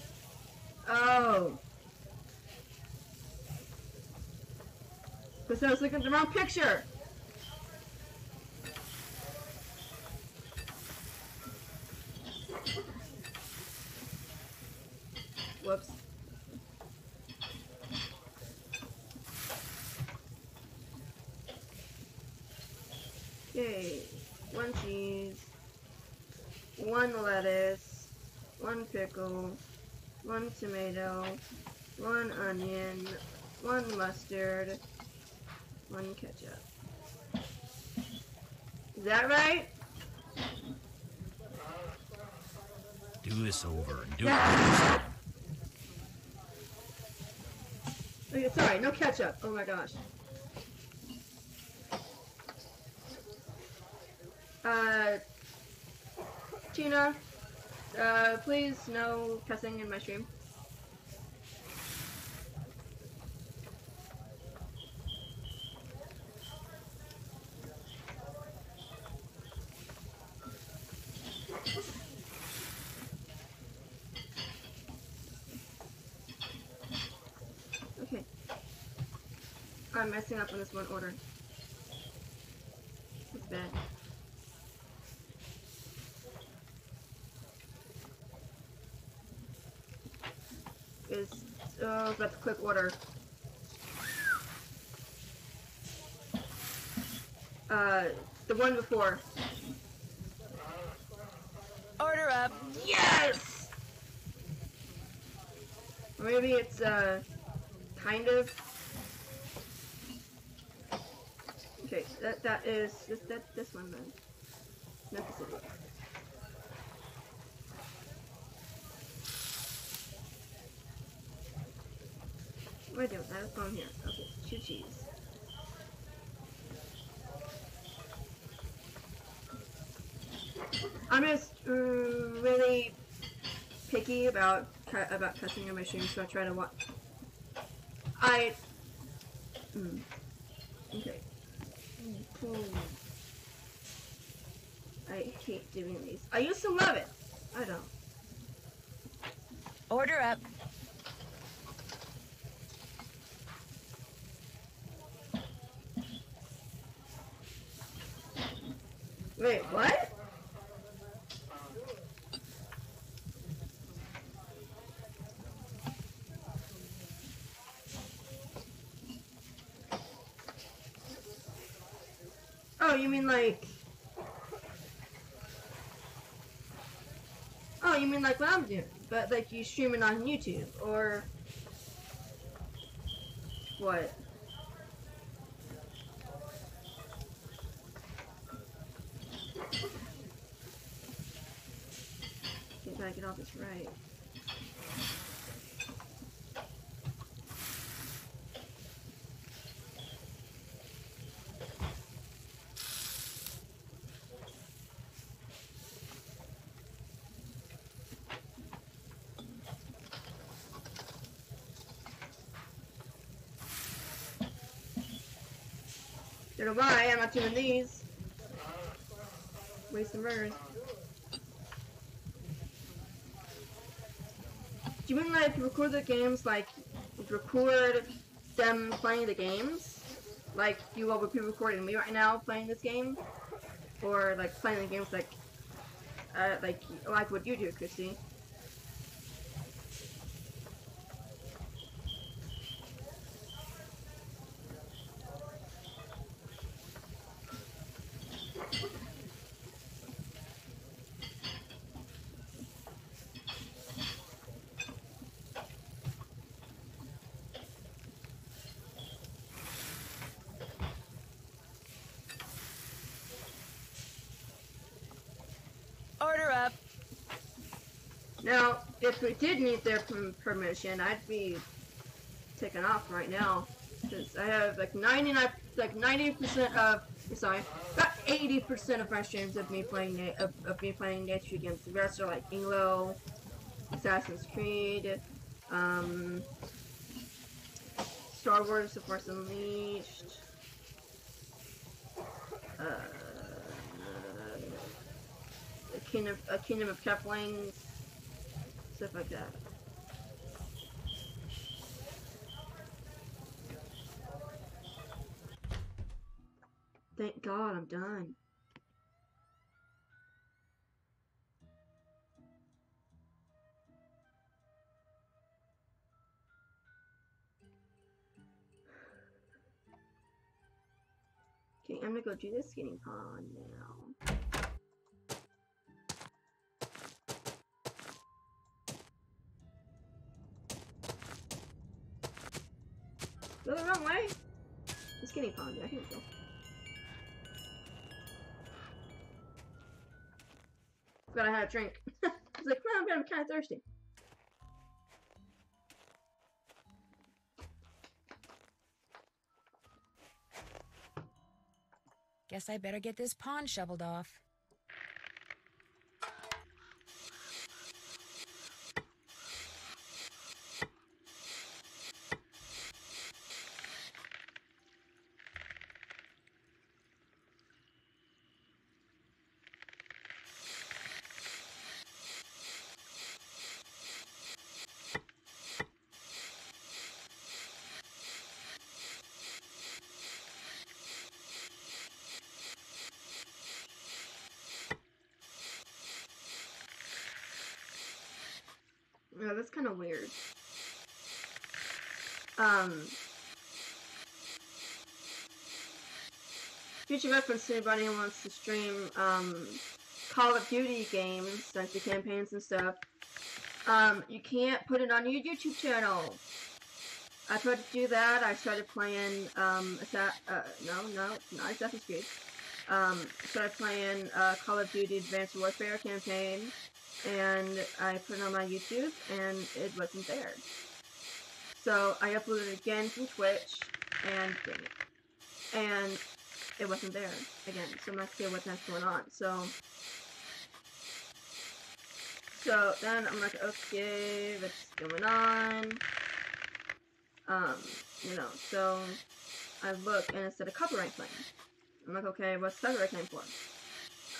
Oh. Because I was looking at the wrong picture. Whoops. Okay. 1 cheese, 1 lettuce, 1 pickle, 1 tomato, 1 onion, 1 mustard, 1 ketchup. Is that right? Do this over and do it this time. Okay, sorry, no ketchup. Oh my gosh. Tina, please no cussing in my stream. Okay. I'm messing up on this one order. It's bad. Got the quick order. The one before. Order up. Yes! Or maybe it's, kind of. Okay, that is, this one then. Memphis City. What am I doing? I have a phone here. Okay, 2 cheese. I'm just really picky about cussing on my stream, so I try to watch. Okay. I hate doing these. I used to love it. I don't. Order up. Wait, what? Oh, you mean like... Oh, you mean like what I'm doing? But like you streaming on YouTube, or... What? Okay, gotta get all this right. Don't know why I'm not doing these. Waste the murders. Do you mean like record the games, like record them playing the games? Like you all would be recording me right now playing this game? Or like playing the games like what you do, Christy? Order up. Now, if we did need their permission, I'd be taken off right now, because I have like 90% of, sorry, about 80% of my streams of me playing nature games. The rest are like Icicle, Assassin's Creed, Star Wars: The Force Unleashed, a Kingdom of Keflings, stuff like that. Thank God I'm done. Okay, I'm gonna go do this skating pond now. Go the wrong way? The skating pond, yeah, here we go. Forgot I had a drink. I was like, well, I'm kind of thirsty. Guess I better get this pond shoveled off. Yeah, that's kind of weird. Future reference to anybody who wants to stream, Call of Duty games, like the campaigns and stuff. You can't put it on your YouTube channel. I tried to do that. I started playing, not Assassin's Creed. Started playing, Call of Duty Advanced Warfare campaign. And I put it on my YouTube, and it wasn't there. So I uploaded it again from Twitch, and dang it. And it wasn't there again. So I'm not sure what that's going on. So then I'm like, okay, what's going on? So I look, and it said a copyright claim. I'm like, okay, what's the copyright claim for?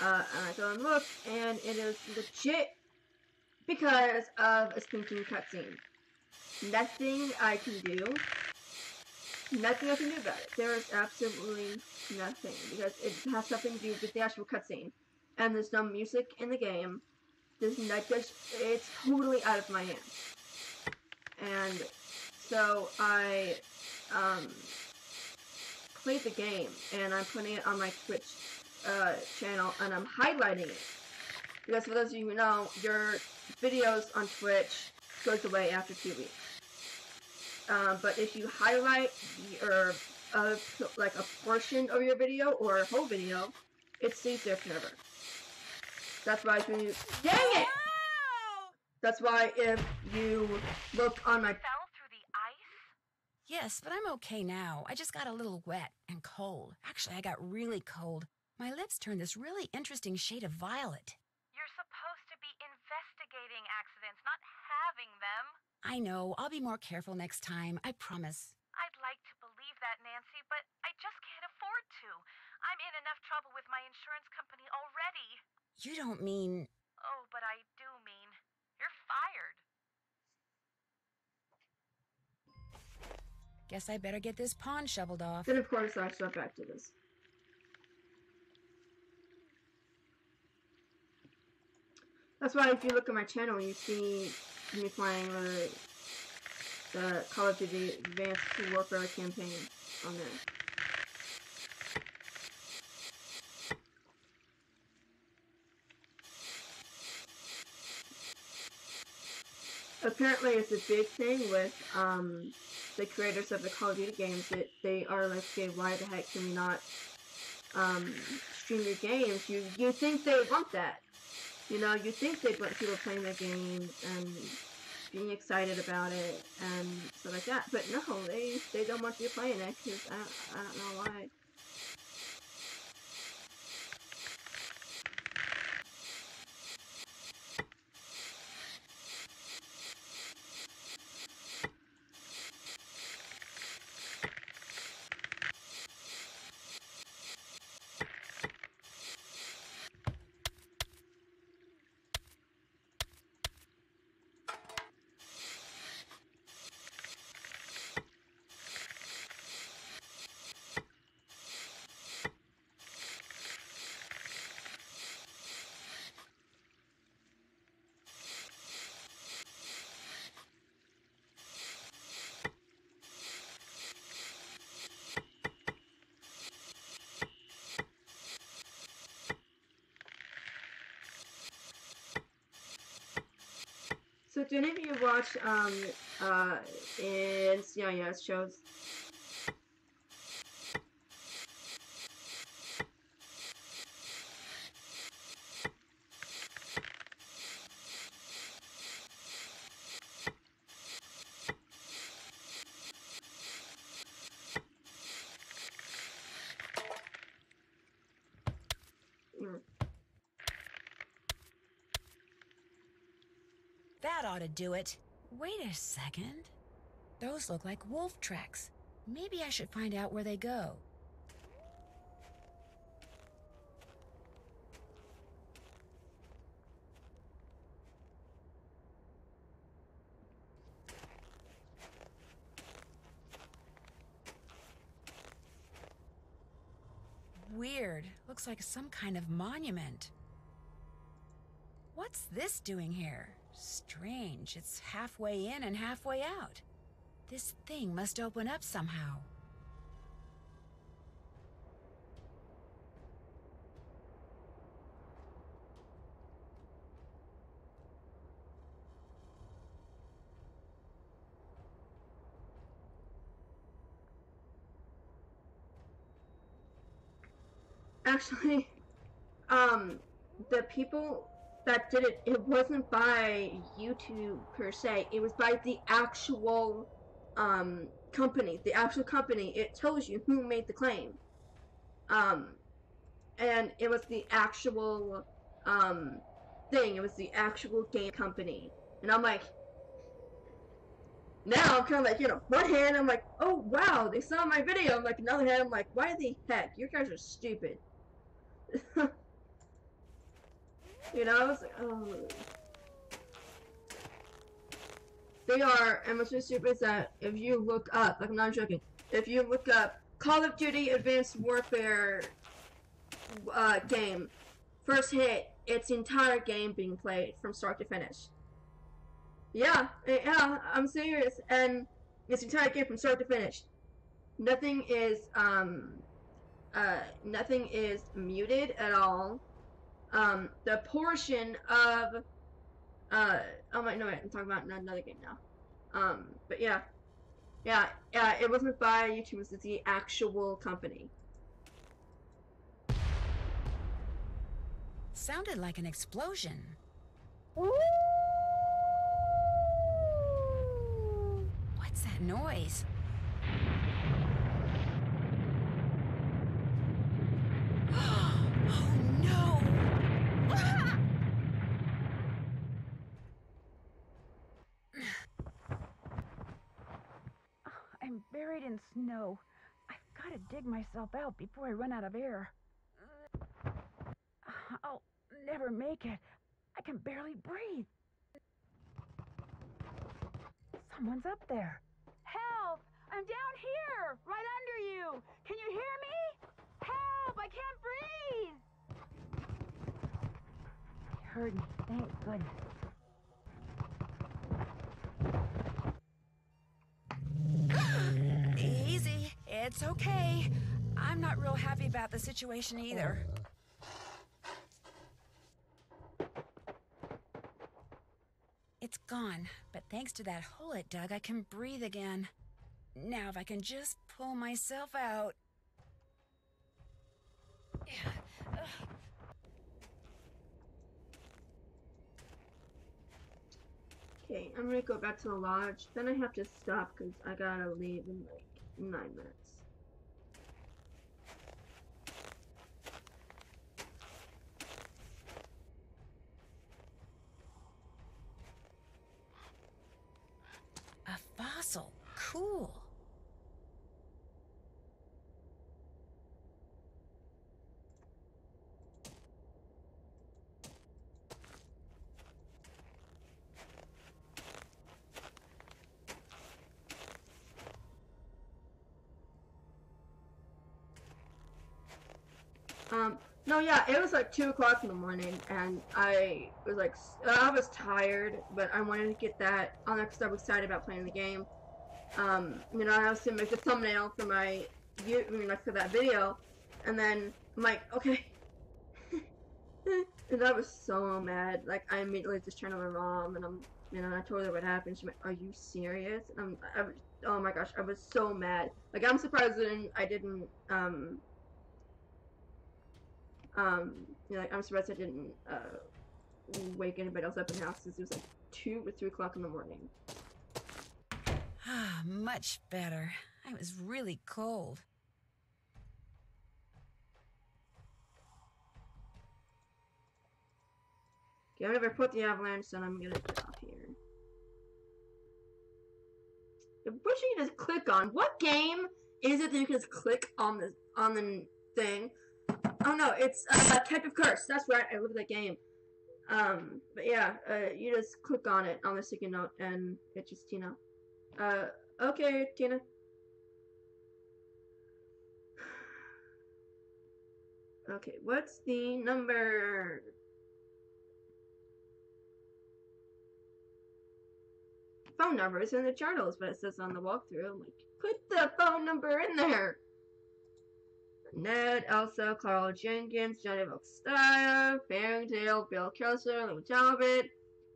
And I go and look, and it is legit because of a stinking cutscene. Nothing I can do. Nothing I can do about it. There is absolutely nothing, because it has nothing to do with the actual cutscene. And there's no music in the game. It's totally out of my hands. And so I played the game, and I'm putting it on my Twitch channel, and I'm highlighting it, because for those of you who know, your videos on Twitch goes away after 2 weeks. But if you highlight like a portion of your video or a whole video, it stays there forever. That's why when you that's why if you look on my Fell through the ice? Yes, but I'm okay now. I just got a little wet and cold. Actually, I got really cold. My lips turned this really interesting shade of violet. You're supposed to be investigating accidents, not having them. I know. I'll be more careful next time. I promise. I'd like to believe that, Nancy, but I just can't afford to. insurance company already. You don't mean... Oh, but I do mean. You're fired. Guess I better get this pond shoveled off. Then of course I start back to this. That's why if you look at my channel, you see me playing the Call of Duty Advanced Warfare campaign on there. Apparently it's a big thing with the creators of the Call of Duty games that they are like, okay, why the heck can we not stream your games? You think they want that. You know, you think they want people playing their games and being excited about it and stuff like that. But no, they don't want you playing it because I don't know why. So do any of you watch NCIS shows? That ought to do it. Wait a second. Those look like wolf tracks. Maybe I should find out where they go. Weird. Looks like some kind of monument. What's this doing here? Strange. It's halfway in and halfway out. This thing must open up somehow. Actually, the people that did it, it wasn't by YouTube per se. It was by the actual company. The actual company. It tells you who made the claim. And it was the actual thing. It was the actual game company. And I'm like, now I'm kind of like, you know, one hand I'm like, oh wow, they saw my video. I'm like, another hand I'm like, why the heck? You guys are stupid. You know, I was like, oh. They are, and what's so stupid is that if you look up, like I'm not joking, if you look up Call of Duty Advanced Warfare game, first hit, it's the entire game being played from start to finish. Yeah, I'm serious, and it's the entire game from start to finish. Nothing is muted at all. The portion of oh wait, no wait, I'm talking about another game now. But yeah, it wasn't by YouTube, it was the actual company. Sounded like an explosion. What's that noise? Oh no! I'm buried in snow. I've got to dig myself out before I run out of air. ever make it. I can barely breathe. Someone's up there. Help! I'm down here, right under you. Can you hear me? Help! I can't breathe. He heard me. Thank goodness. Easy. It's okay. I'm not real happy about the situation either. It's gone, but thanks to that hole it dug, I can breathe again. Now if I can just pull myself out. Okay, I'm gonna go back to the lodge. Then I have to stop because I gotta leave in like 9 minutes. A fossil. Cool. No, yeah, it was like 2 o'clock in the morning, and I was like, I was tired, but I wanted to get that on there because I was excited about playing the game. You know, I was to make the thumbnail for my, like for that video, and then I'm like, okay. And I was so mad. Like, I immediately just turned to my mom, and I told her what happened. She's like, "Are you serious?" And oh my gosh, I was so mad. Like, I'm surprised I didn't, like, I'm surprised I didn't, wake anybody else up in the house because it was like 2 or 3 o'clock in the morning. Ah, much better. I was really cold. Okay, I'm gonna report the avalanche, and I'm gonna get off here. What should you just click on? What game is it that you can just click on the thing? Oh no, it's Type of Curse. That's right, I love that game. But yeah, you just click on it on the sticky note, and it's just Tina. Okay, Tina. Okay, what's the number? Phone number is in the journals, but it says on the walkthrough. I'm like, put the phone number in there. Ned, Elsa, Carl Jenkins, Johnny Steyer, Fairytale, Bill Kelser, Lou Talbot,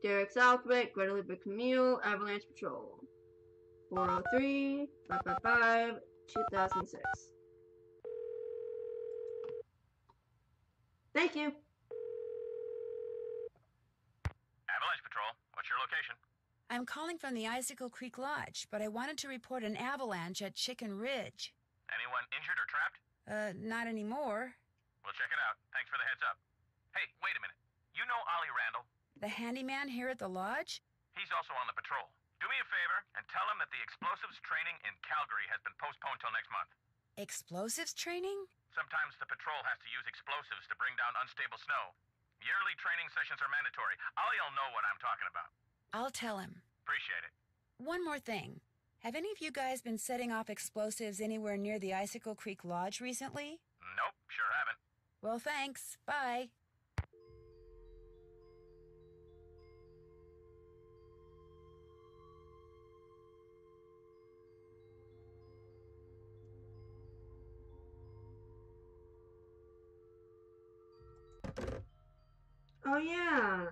Derek Southwick, Guadalupe Camille, Avalanche Patrol. 403 555 2006. Thank you. Avalanche Patrol, what's your location? I'm calling from the Icicle Creek Lodge, but I wanted to report an avalanche at Chicken Ridge. Anyone injured or trapped? Not anymore. We'll check it out. Thanks for the heads up. Hey, wait a minute. You know Ollie Randall? The handyman here at the lodge? He's also on the patrol. Do me a favor and tell him that the explosives training in Calgary has been postponed till next month. Explosives training? Sometimes the patrol has to use explosives to bring down unstable snow. Yearly training sessions are mandatory. Ollie'll know what I'm talking about. I'll tell him. Appreciate it. One more thing. Have any of you guys been setting off explosives anywhere near the Icicle Creek Lodge recently? Nope, sure haven't. Well, thanks. Bye. Oh yeah.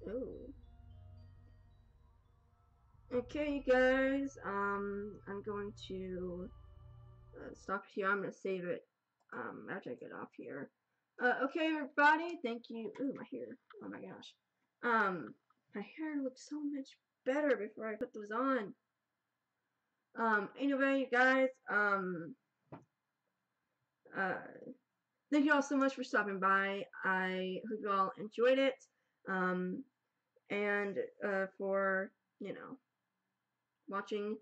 Ooh. Okay, you guys. I'm going to stop here. I'm gonna save it. After I get off here. Okay, everybody. Thank you. Ooh, my hair. Oh my gosh. My hair looked so much better before I put those on. Anyway, you guys. Thank you all so much for stopping by. I hope you all enjoyed it. And for watching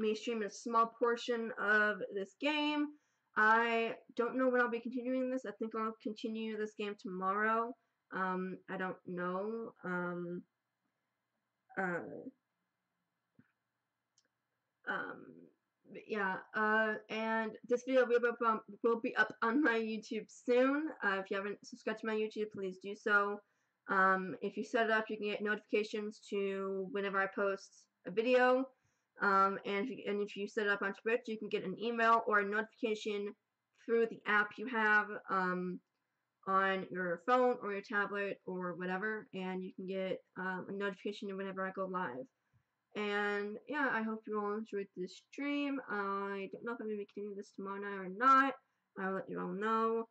me stream a small portion of this game. I don't know when I'll be continuing this. I think I'll continue this game tomorrow. I don't know. But yeah, and this video will be up on my YouTube soon. If you haven't subscribed to my YouTube, please do so. If you set it up, you can get notifications to whenever I post a video. And if you set it up on Twitch, you can get an email or a notification through the app you have on your phone or your tablet or whatever, and you can get a notification whenever I go live. And yeah, I hope you all enjoyed this stream. I don't know if I'm going to be continuing this tomorrow night or not. I'll let you all know.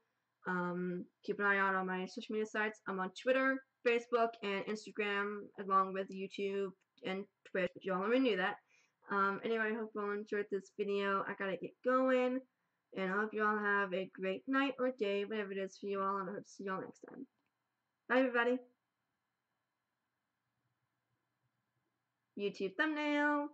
Keep an eye out on my social media sites. I'm on Twitter, Facebook, and Instagram, along with YouTube and Twitch, but you all already knew that. Anyway, I hope you all enjoyed this video. I gotta get going. And I hope you all have a great night or day, whatever it is for you all, and I hope to see you all next time. Bye, everybody. YouTube thumbnail.